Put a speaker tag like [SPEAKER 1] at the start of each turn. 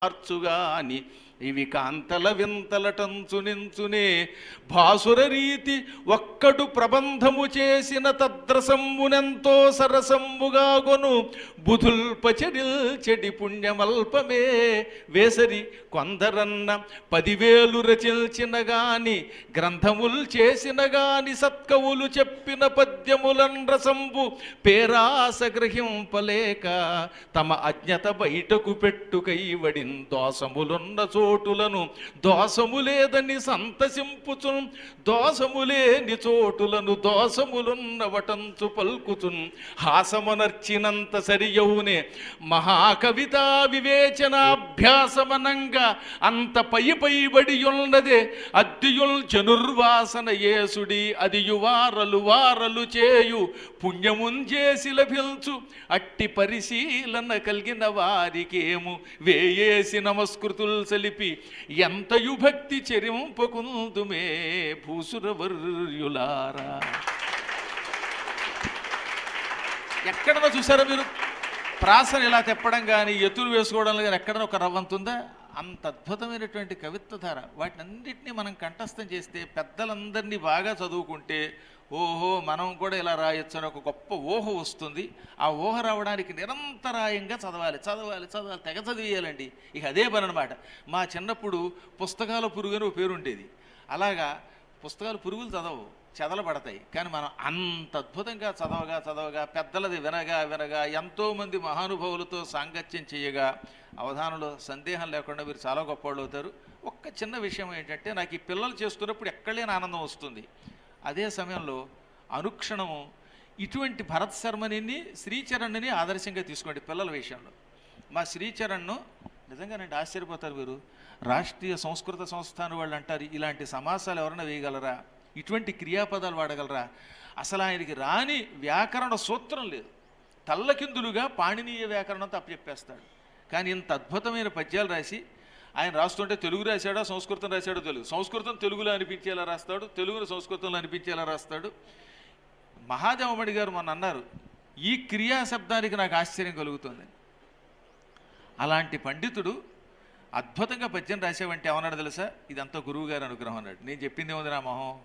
[SPEAKER 1] మార్చుగాని ఇవి కాంతల వింతలటంచునించునే భాసుర రీతి ఒక్కడు ప్రబంధము చేసిన తద్రసమ్మునెంతో సరసమ్ముగాగొను బుధుల్పచెడి పుణ్యమల్పమే వేసరి కొందరన్న 10,000 రచించిన గాని గ్రంథములు చేసిన గాని సత్కవులు చెప్పిన పద్యములన్ రసంబు పేరాస గ్రహింపలేక తమ అజ్ఞత బయటకు పెట్టుకైవడిన్ దోషములున్న చోటులను దోషము లేదని సంతసింపుచున్ దోషములేని చోటులను దోషములున్న వటంచు పల్కుచున్ హాసమనర్చినంత సరియవునే మహాకవితా వివేచనాభ్యాసమనంగా అంత పైబడియున్నదే అద్దియుల్ చనుర్వాసన యేసుడి అదియువారలు వారలు చేయు పుణ్యముంజేసి లభించు అట్టి పరిశీలన కలిగిన వారికేము వేయేసి నమస్కృతులు సలిపి ఎంతయు భక్తి చెరింపకుందుమే భూసురవర్యులారా. ఎక్కడన్నా చూసారా మీరు ప్రాసను ఇలా తెప్పడం కానీ ఎత్తులు వేసుకోవడం కానీ ఎక్కడన్నా ఒక రవ్వంతుందా? అంత అద్భుతమైనటువంటి కవిత్వధార. వాటిని అన్నింటినీ మనం కంఠస్థం చేస్తే పెద్దలందరినీ బాగా చదువుకుంటే ఓహో మనం కూడా ఇలా రాయొచ్చు అని ఒక గొప్ప ఊహ వస్తుంది. ఆ ఊహ రావడానికి నిరంతరాయంగా చదవాలి చదవాలి చదవాలి తెగ చదివేయాలండి. ఇక అదే పని అనమాట. మా చిన్నప్పుడు పుస్తకాల పురుగు అని ఒక పేరు ఉండేది. అలాగా పుస్తకాలు పురుగులు చెదలబడతాయి. కానీ మనం అంత అద్భుతంగా చదవగా చదవగా పెద్దలది వినగా వినగా ఎంతోమంది మహానుభావులతో సాంగత్యం చేయగా అవధానంలో సందేహం లేకుండా మీరు చాలా గొప్పవాళ్ళు అవుతారు. ఒక్క చిన్న విషయం ఏంటంటే నాకు ఈ పిల్లలు చేస్తున్నప్పుడు ఎక్కడలేని ఆనందం వస్తుంది. అదే సమయంలో అనుక్షణము ఇటువంటి భరత్ శర్మని శ్రీచరణ్ని ఆదర్శంగా తీసుకోండి పిల్లల విషయంలో. మా శ్రీచరణ్ను నిజంగానంటే ఆశ్చర్యపోతారు మీరు. రాష్ట్రీయ సంస్కృత సంస్థాన వాళ్ళు అంటారు ఇలాంటి సమాసాలు ఎవరైనా వేయగలరా, ఇటువంటి క్రియాపదాలు వాడగలరా? అసలు ఆయనకి రాని వ్యాకరణ సూత్రం లేదు. తల్లకిందులుగా పాణినీయ వ్యాకరణంతో అప్పచెప్పేస్తాడు. కానీ ఇంత అద్భుతమైన పద్యాలు రాసి ఆయన రాస్తుంటే తెలుగు రాశాడో సంస్కృతం రాశాడో తెలుగు. సంస్కృతం తెలుగులో అనిపించేలా రాస్తాడు, తెలుగును సంస్కృతంలో అనిపించేలా రాస్తాడు. మహాదేవమణి గారు మొన్న అన్నారు ఈ క్రియా శబ్దానికి నాకు ఆశ్చర్యం కలుగుతుంది. అలాంటి పండితుడు అద్భుతంగా పద్యం రాసేవంటే ఏమన్నాడు తెలుసా? ఇదంతా గురువు గారి అనుగ్రహం అన్నాడు. నేను చెప్పింది ఏముంది నా మొహం,